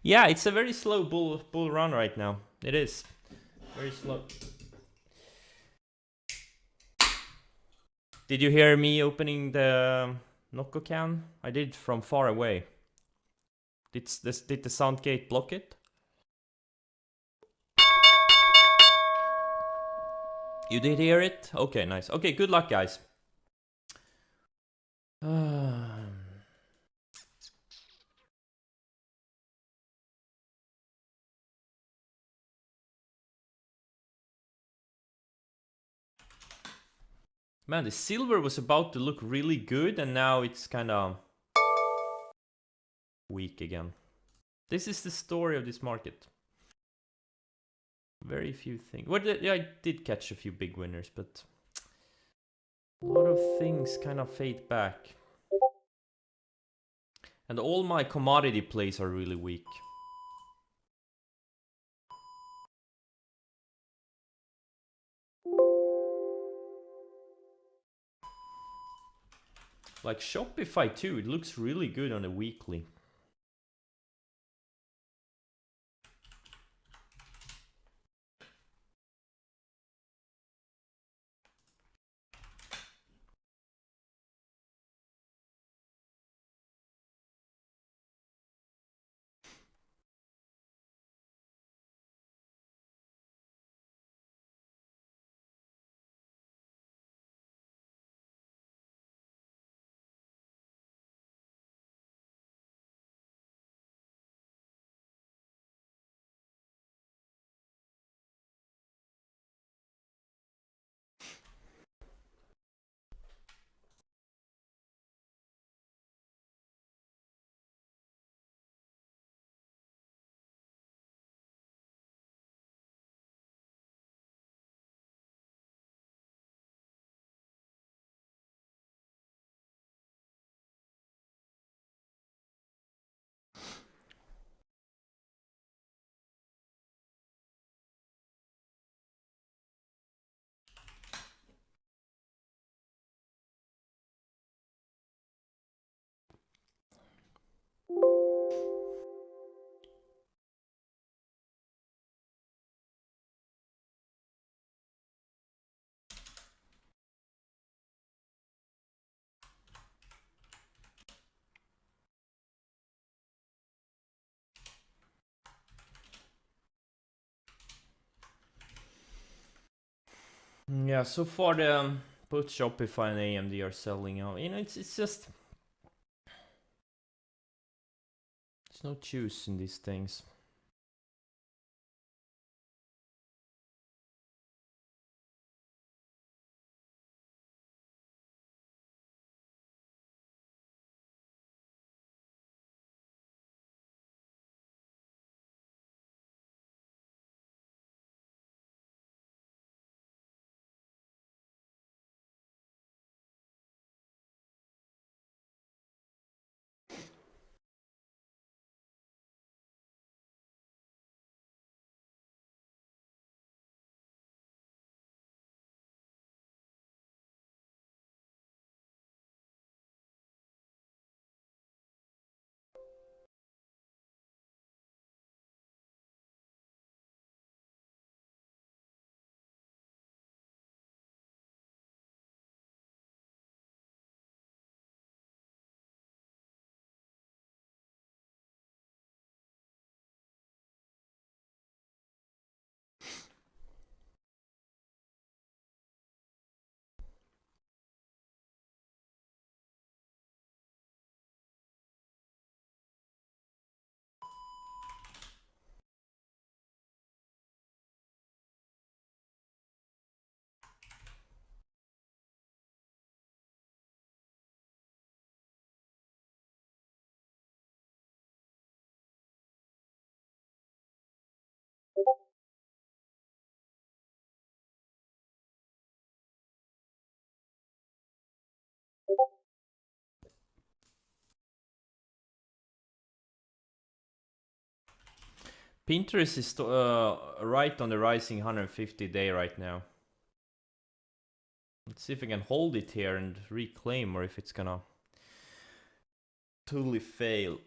Yeah, it's a very slow bull run right now. It is very slow. Did you hear me opening the Nocco can? I did from far away. Did the sound gate block it? You did hear it? Okay, nice. Okay, good luck, guys. Man, the silver was about to look really good, and now it's kind of weak again. This is the story of this market. Very few things. Well, yeah, I did catch a few big winners, but a lot of things kind of fade back. And all my commodity plays are really weak. Like Shopify too, it looks really good on a weekly. Yeah, so far the both Shopify and AMD are selling out. You know, it's just there's no juice in these things. Pinterest is right on the rising 150 day right now. Let's see if I can hold it here and reclaim, or if it's gonna totally fail.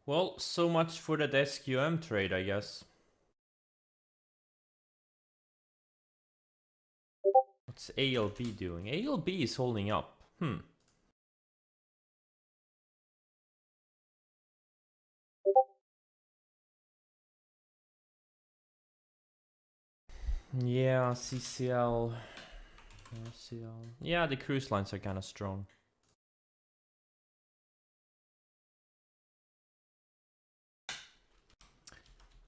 Well, so much for that SQM trade, I guess. What's ALB doing? ALB is holding up. Yeah, CCL. RCL. Yeah, the cruise lines are kind of strong.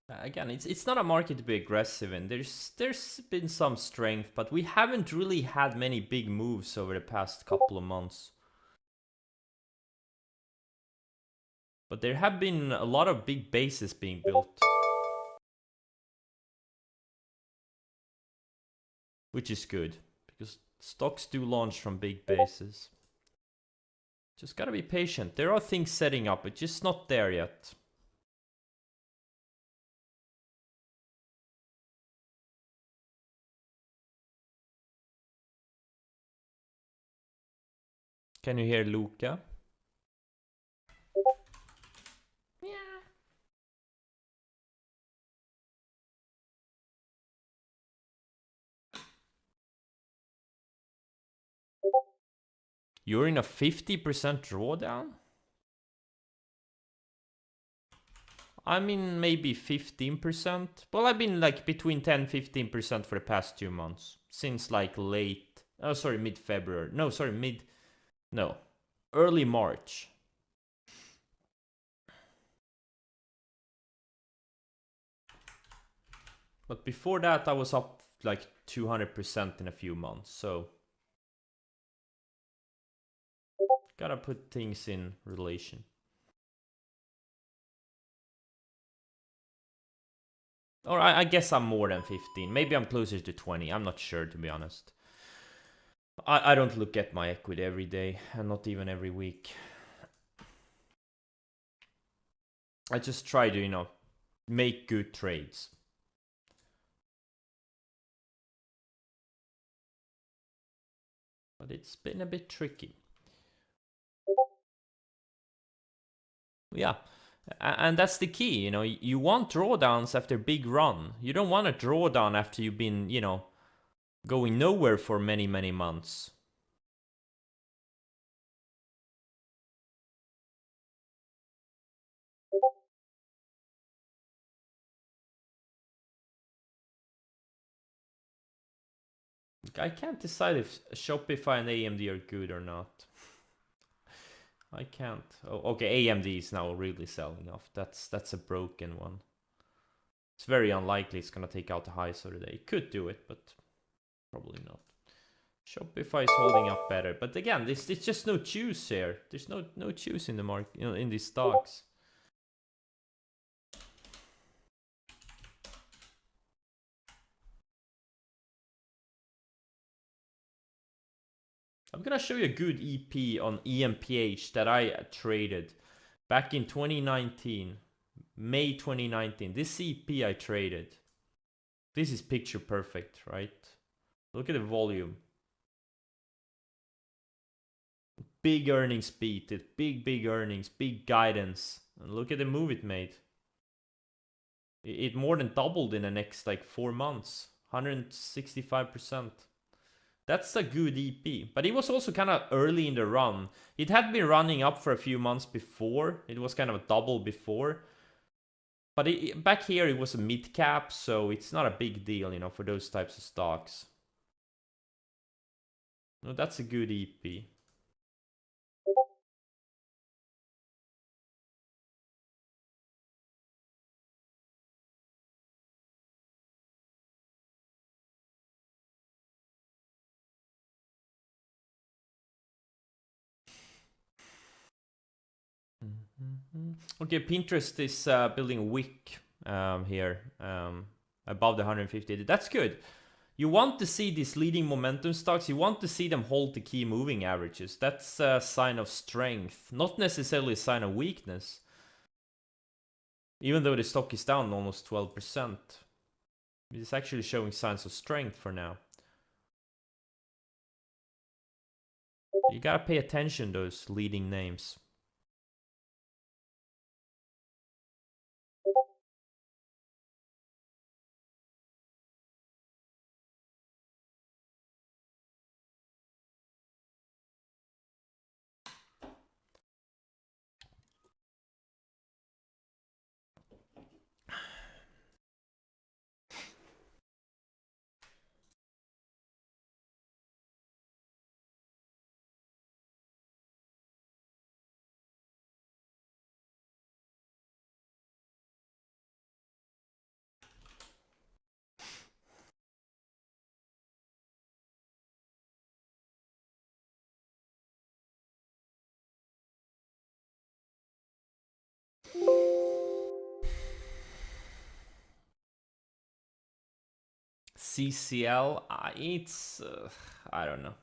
Again, it's not a market to be aggressive in. There's been some strength, but we haven't really had many big moves over the past couple of months. But there have been a lot of big bases being built, which is good because stocks do launch from big bases. Just gotta be patient. There are things setting up, it's just not there yet. Can you hear Luca? Yeah. You're in a 50% drawdown? I mean, maybe 15%. Well, I've been like between 10-15% for the past 2 months. Since like late, oh sorry, mid-February. No, sorry, early March. But before that, I was up like 200% in a few months, so gotta put things in relation. Or I guess I'm more than 15. Maybe I'm closer to 20. I'm not sure, to be honest. I don't look at my equity every day, and not even every week. I just try to, make good trades. But it's been a bit tricky. Yeah. And that's the key, you want drawdowns after big run. You don't want a drawdown after you've been, going nowhere for many, many months. I can't decide if Shopify and AMD are good or not. I can't. Oh, okay, AMD is now really selling off. That's a broken one. It's very unlikely it's gonna take out the highs of the day. It could do it, but probably not. Shopify is holding up better, but again, it's just no juice here. There's no juice in the market, in these stocks. I'm gonna show you a good EP on EMPH that I traded back in 2019, May 2019. This EP I traded. This is picture perfect, right? Look at the volume. Big earnings beat, it big earnings, big guidance, and look at the move it made. It more than doubled in the next like 4 months, 165%. That's a good EP, but it was also kind of early in the run. It had been running up for a few months before. It was kind of a double before. But back here it was a mid cap, so it's not a big deal, for those types of stocks. No, that's a good EP. Okay, Pinterest is building a wick here above the 150. That's good. You want to see these leading momentum stocks, you want to see them hold the key moving averages. That's a sign of strength, not necessarily a sign of weakness. Even though the stock is down almost 12%, it's actually showing signs of strength for now. You gotta pay attention to those leading names. CCL, it's I don't know.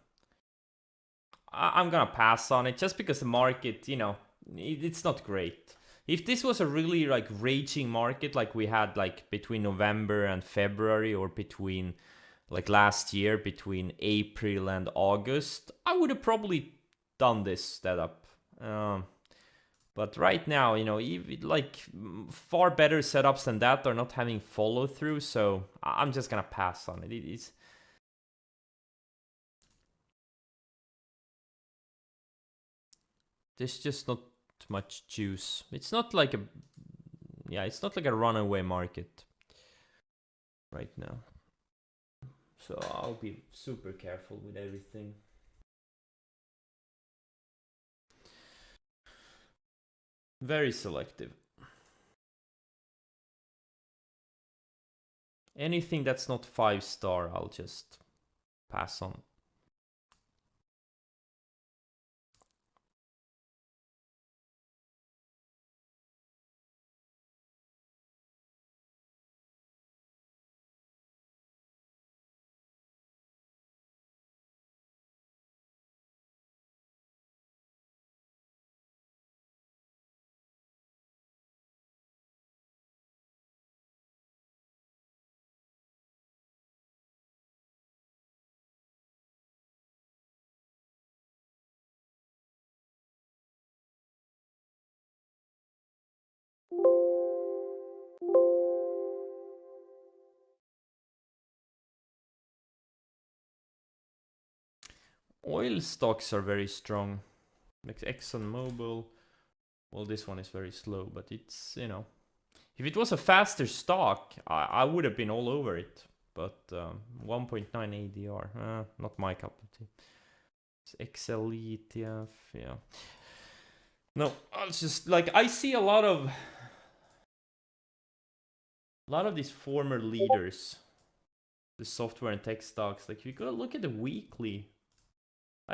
I'm gonna pass on it just because the market, it's not great. If this was a really like raging market like we had like between November and February, or between like last year between April and August, I would have probably done this setup. But right now, like far better setups than that are not having follow through, so I'm just gonna pass on it. It's there's just not much juice. It's not like a runaway market right now. So I'll be super careful with everything. Very selective. Anything that's not 5-star, I'll just pass on. Oil stocks are very strong. Like ExxonMobil. Well, this one is very slow, but it's, if it was a faster stock, I would have been all over it. But 1.9 ADR, not my cup of tea. It's XL ETF, yeah. No, it's just like I see a lot of these former leaders, the software and tech stocks. Like if you go look at the weekly,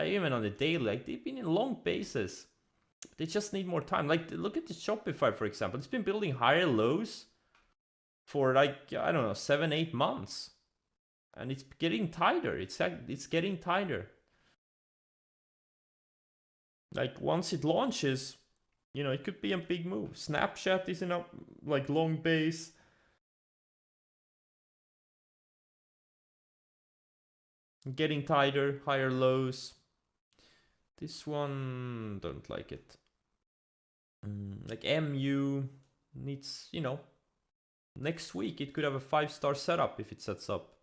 even on the daily, like they've been in long bases. They just need more time. Like look at the Shopify, for example. It's been building higher lows for like, I don't know, 7-8 months, and it's getting tighter. It's getting tighter. Like once it launches, it could be a big move. Snapchat is in a like long base. Getting tighter, higher lows. This one, don't like it. Like MU needs, next week it could have a 5-star setup if it sets up.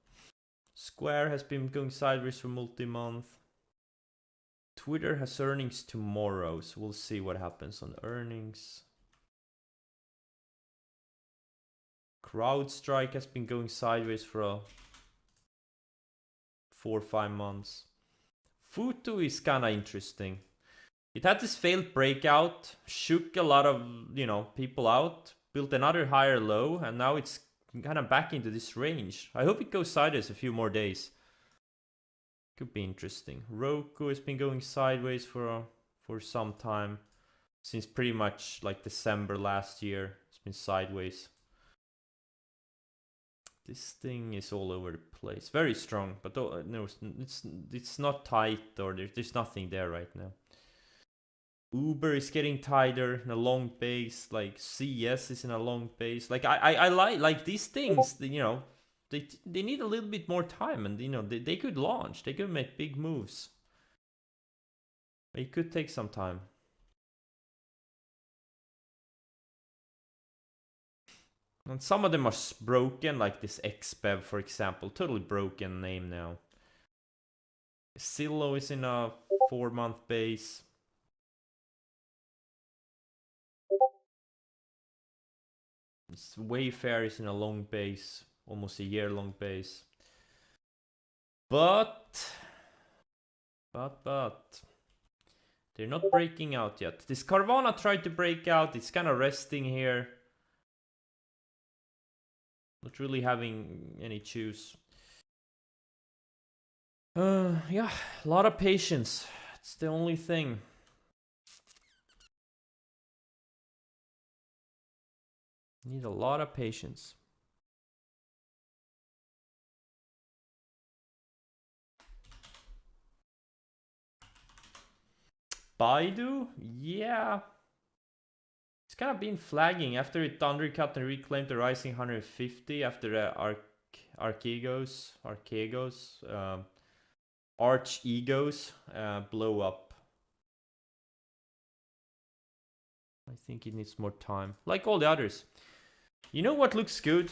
Square has been going sideways for multi-month. Twitter has earnings tomorrow, so we'll see what happens on earnings. CrowdStrike has been going sideways for 4 or 5 months. Futu is kind of interesting. It had this failed breakout, shook a lot of, people out, built another higher low, and now it's kind of back into this range. I hope it goes sideways a few more days. Could be interesting. Roku has been going sideways for some time, since pretty much like December last year. It's been sideways. This thing is all over the place. Very strong, but no, it's not tight, or there's nothing there right now. Uber is getting tighter in a long base. Like CS is in a long base. Like I like these things. They need a little bit more time, and they could launch. They could make big moves. It could take some time. And some of them are broken, like this XBEV, for example. Totally broken name now. Zillow is in a 4-month base. Wayfair is in a long base, almost a year-long base. But they're not breaking out yet. This Carvana tried to break out. It's kind of resting here. Not really having any juice. Yeah, a lot of patience. It's the only thing. Need a lot of patience. Baidu? Yeah. It's kind of been flagging after it undercut and reclaimed the rising 150 after the Archegos, Arch Egos blow up. I think it needs more time, like all the others. You know what looks good?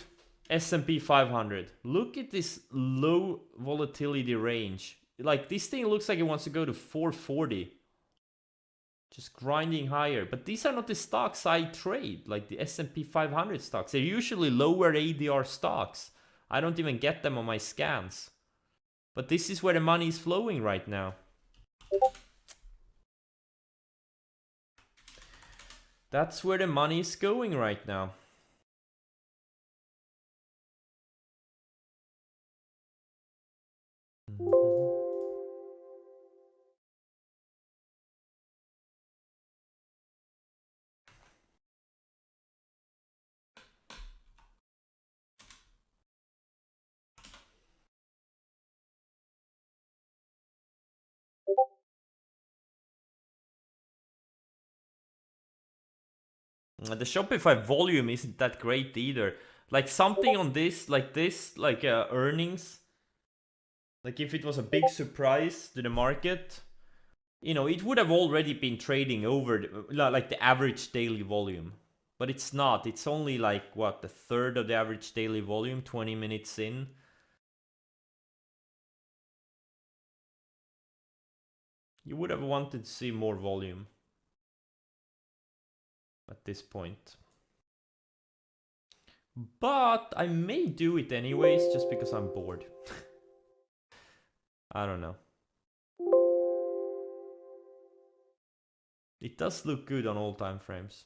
S&P 500. Look at this low volatility range. Like this thing looks like it wants to go to 440. Just grinding higher. But these are not the stocks I trade, like the S&P 500 stocks. They're usually lower ADR stocks. I don't even get them on my scans. But this is where the money is flowing right now. That's where the money is going right now. The Shopify volume isn't that great either. Like something on this, like earnings, like if it was a big surprise to the market, you know, it would have already been trading over like the average daily volume. But it's not. It's only like, what, a third of the average daily volume, 20 minutes in. You would have wanted to see more volume at this point. But I may do it anyways, just because I'm bored. I don't know. It does look good on all time frames.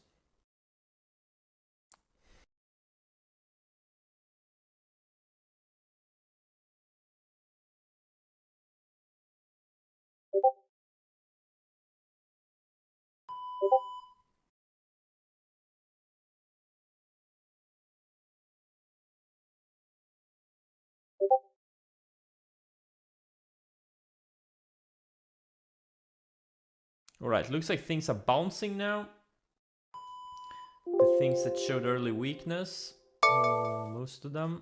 Alright, looks like things are bouncing now. The things that showed early weakness, most of them.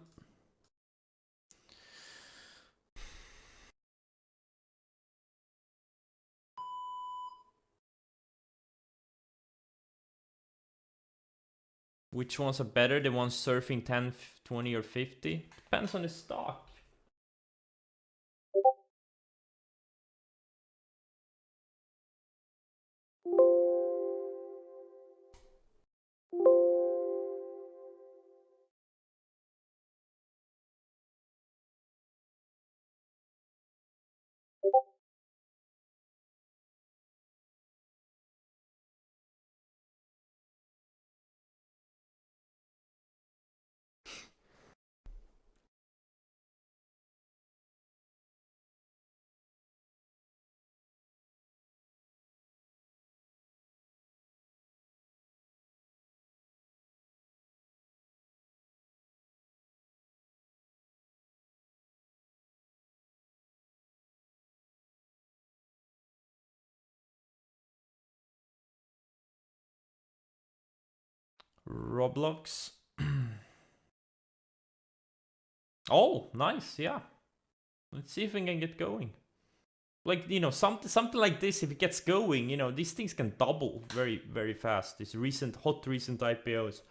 Which ones are better? The ones surfing 10, 20 or 50? Depends on the stock. Roblox. Oh, nice, yeah. Let's see if we can get going. Like, you know, something like this, if it gets going, you know, these things can double very, very fast. These hot recent IPOs.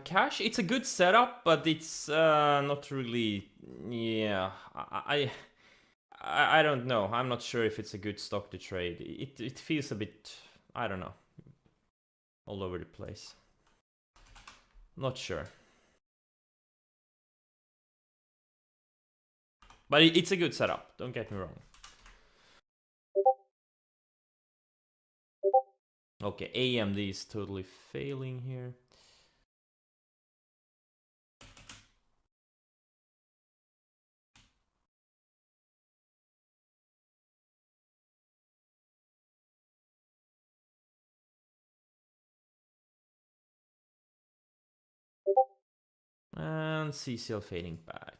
Cash, it's a good setup, but it's not really. Yeah, I don't know. I'm not sure if it's a good stock to trade. It feels a bit, I don't know, all over the place. Not sure. But it's a good setup, don't get me wrong. Okay, AMD is totally failing here. And CCL fading back.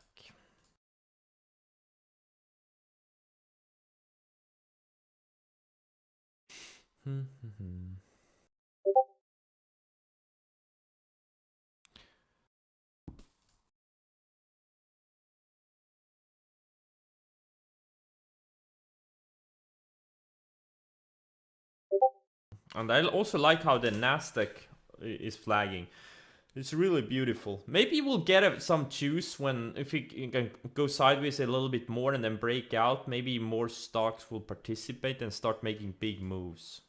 And I also like how the Nasdaq is flagging. It's really beautiful. Maybe we'll get some juice when, if we can go sideways a little bit more and then break out, maybe more stocks will participate and start making big moves.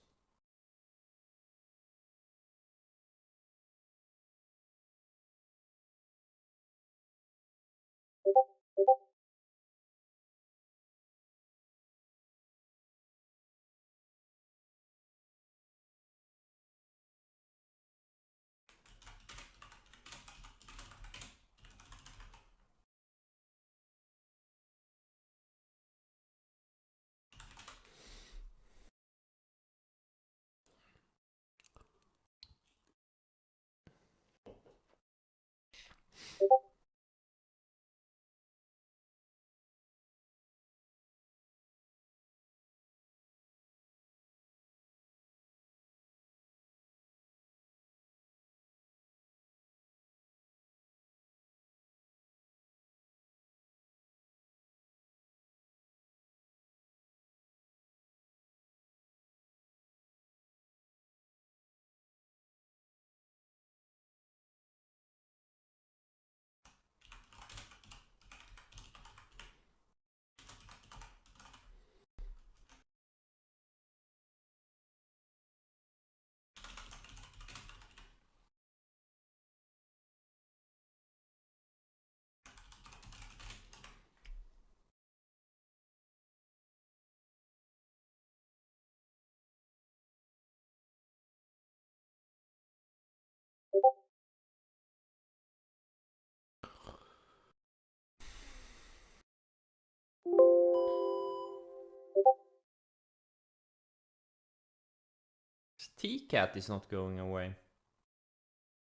T-Cat is not going away.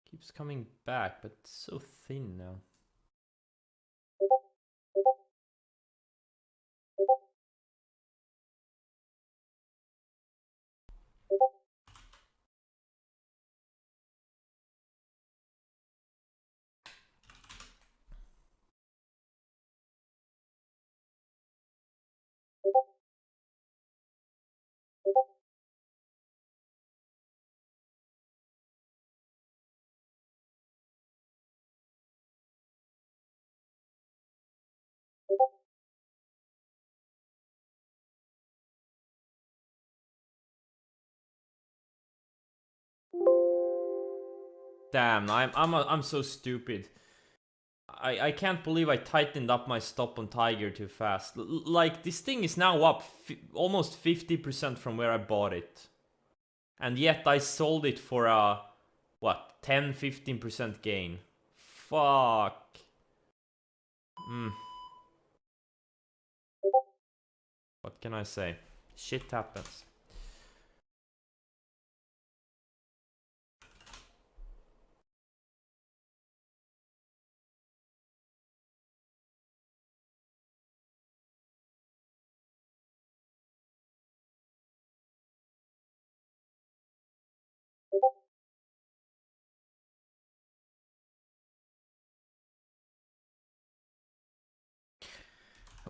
Keeps coming back, but it's so thin now. Damn, I'm so stupid. I can't believe I tightened up my stop on Tiger too fast. Like, this thing is now up almost 50% from where I bought it. And yet I sold it for a, what, 10-15% gain. Fuck. What can I say? Shit happens.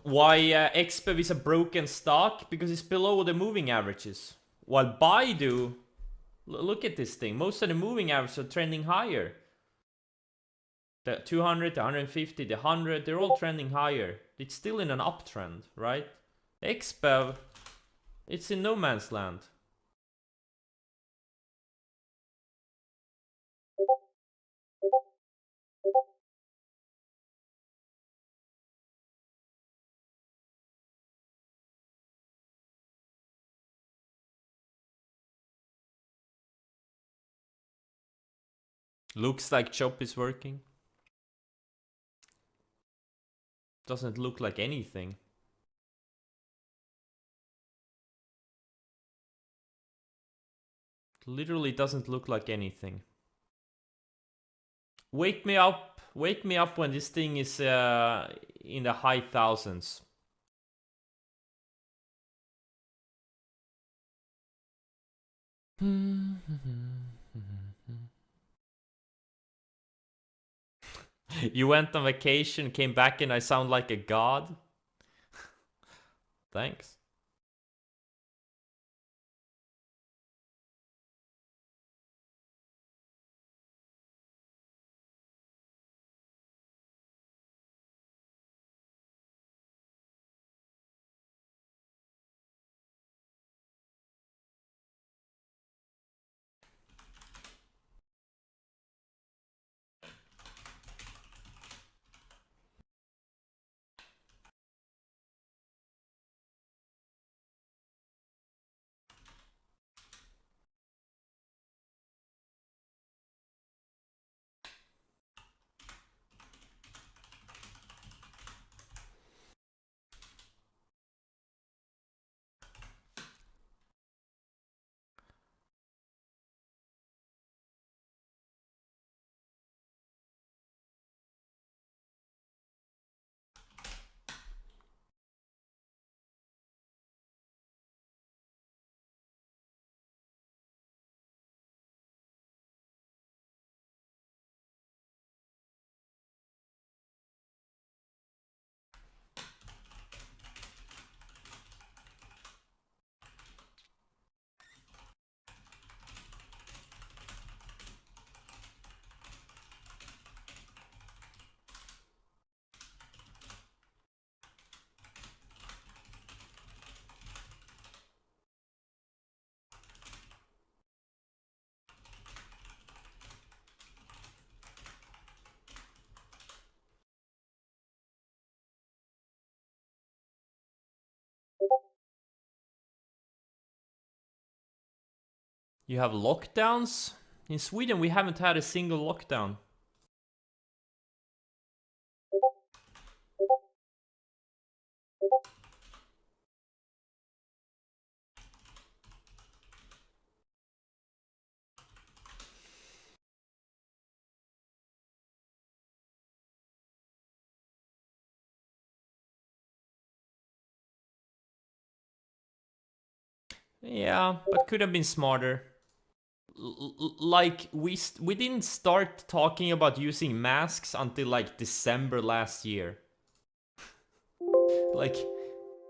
Why XBEV is a broken stock? Because it's below the moving averages. While Baidu, look at this thing. Most of the moving averages are trending higher. The 200, the 150, the 100, they're all trending higher. It's still in an uptrend, right? XBEV, it's in no man's land. Looks like Chop is working. Doesn't look like anything. Literally doesn't look like anything. Wake me up when this thing is in the high thousands. You went on vacation, came back, and I sound like a god? Thanks. You have lockdowns? In Sweden, we haven't had a single lockdown. Yeah, but could have been smarter. Like, we didn't start talking about using masks until like December last year. Like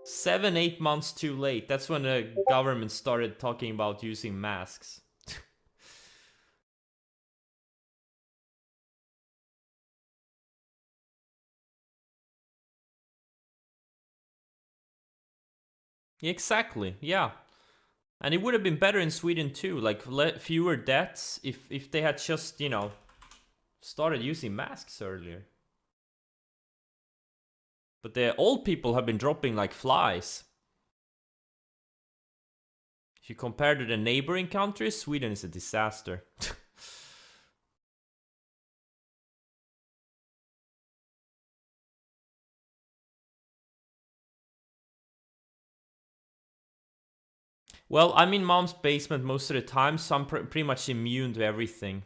7-8 months too late. That's when the government started talking about using masks. Exactly, yeah. And it would have been better in Sweden too, like fewer deaths if they had just, you know, started using masks earlier. But the old people have been dropping like flies. If you compare to the neighboring countries, Sweden is a disaster. Well, I'm in mom's basement most of the time, so I'm pretty much immune to everything.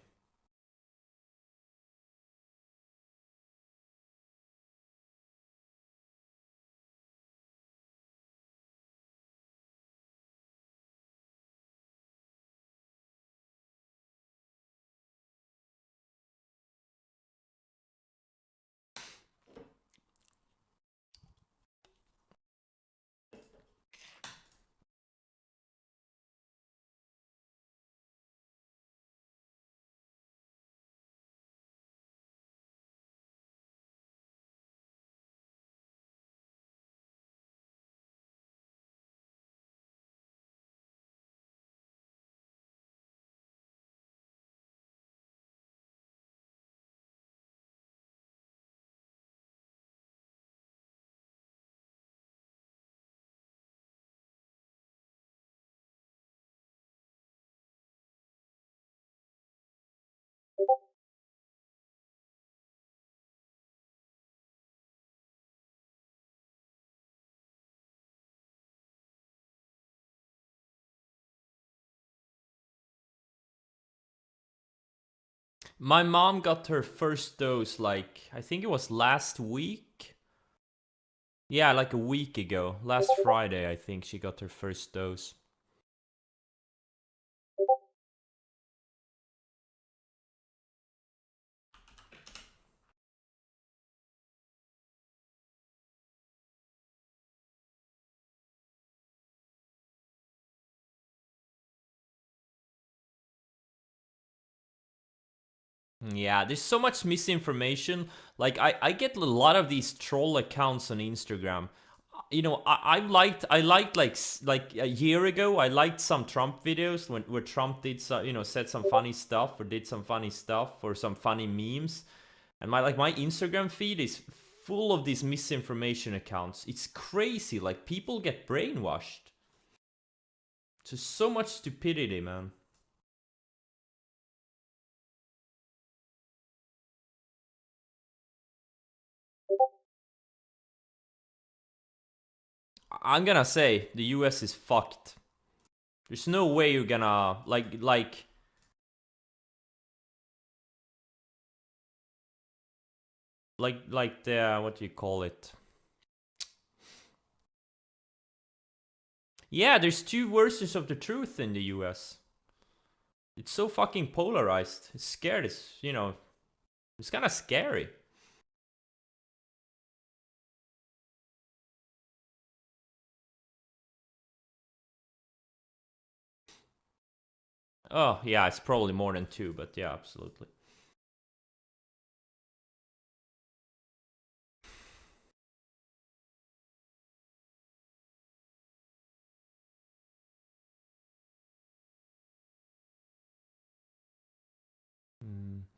My mom got her first dose, like, I think it was last week. Yeah, like a week ago. Last Friday, I think she got her first dose. Yeah, there's so much misinformation. Like, I get a lot of these troll accounts on Instagram. You know, I liked like a year ago, I liked some Trump videos where Trump did you know, said some funny stuff or did some funny stuff or some funny memes. And my Instagram feed is full of these misinformation accounts. It's crazy. Like, people get brainwashed. Just so much stupidity, man. I'm gonna say the US is fucked. There's no way you're gonna like the what do you call it? Yeah, there's two versions of the truth in the US. It's so fucking polarized. It's scared. It's, you know, it's kind of scary. Oh, yeah, it's probably more than two, but yeah, absolutely.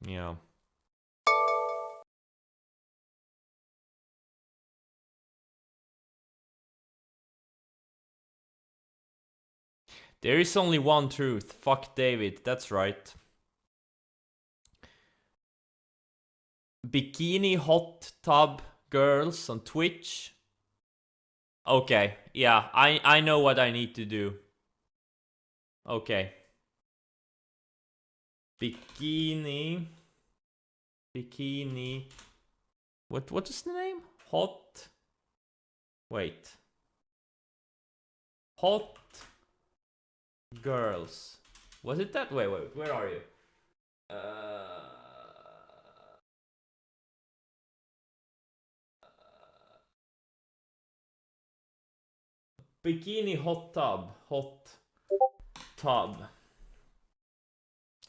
Yeah. There is only one truth. Fuck David. That's right. Bikini hot tub girls on Twitch. Okay. Yeah, I know what I need to do. Okay. Bikini. Bikini. What is the name? Hot. Wait. Hot girls. Was it that? Wait, where are you? Bikini hot tub. Hot tub.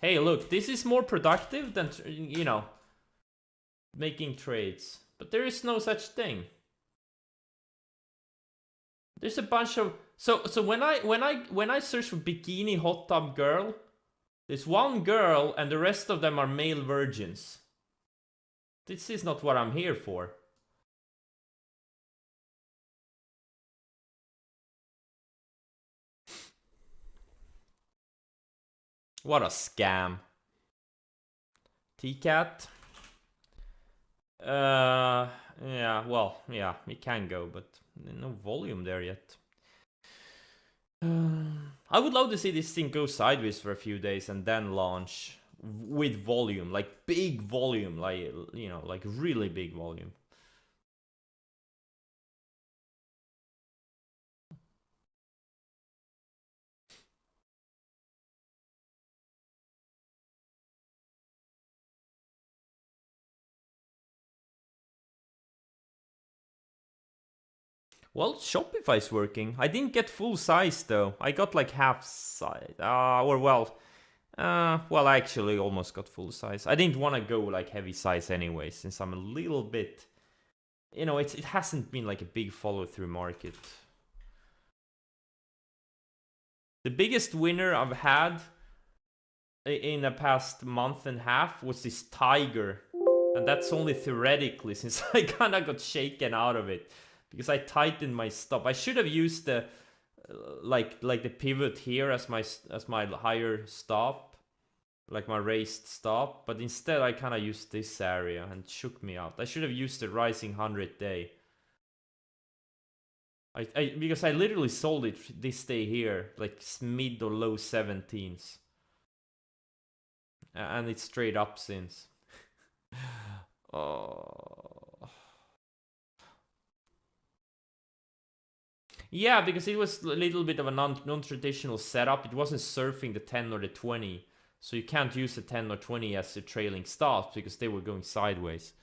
Hey, look, this is more productive than, you know, making trades. But there is no such thing. There's a bunch of So when I search for bikini hot tub girl, there's one girl and the rest of them are male virgins. This is not what I'm here for. What a scam. T-Cat. Yeah, well, yeah, it can go, but no volume there yet. I would love to see this thing go sideways for a few days and then launch with volume, like big volume, like, you know, like really big volume. Well, Shopify's working. I didn't get full size though. I got like half size. Well, I actually almost got full size. I didn't want to go like heavy size anyway, since I'm a little bit, you know, it hasn't been like a big follow through market. The biggest winner I've had in the past month and a half was this tiger, and that's only theoretically, since I kind of got shaken out of it because I tightened my stop. I should have used the like the pivot here as my higher stop, like my raised stop, but instead I kind of used this area and shook me out. I should have used the rising 100 day. Because I literally sold it this day here, like mid or low 17s, and it's straight up since. Oh. Yeah, because it was a little bit of a non-traditional setup. It wasn't surfing the 10 or the 20, so you can't use the 10 or 20 as the trailing stops because they were going sideways.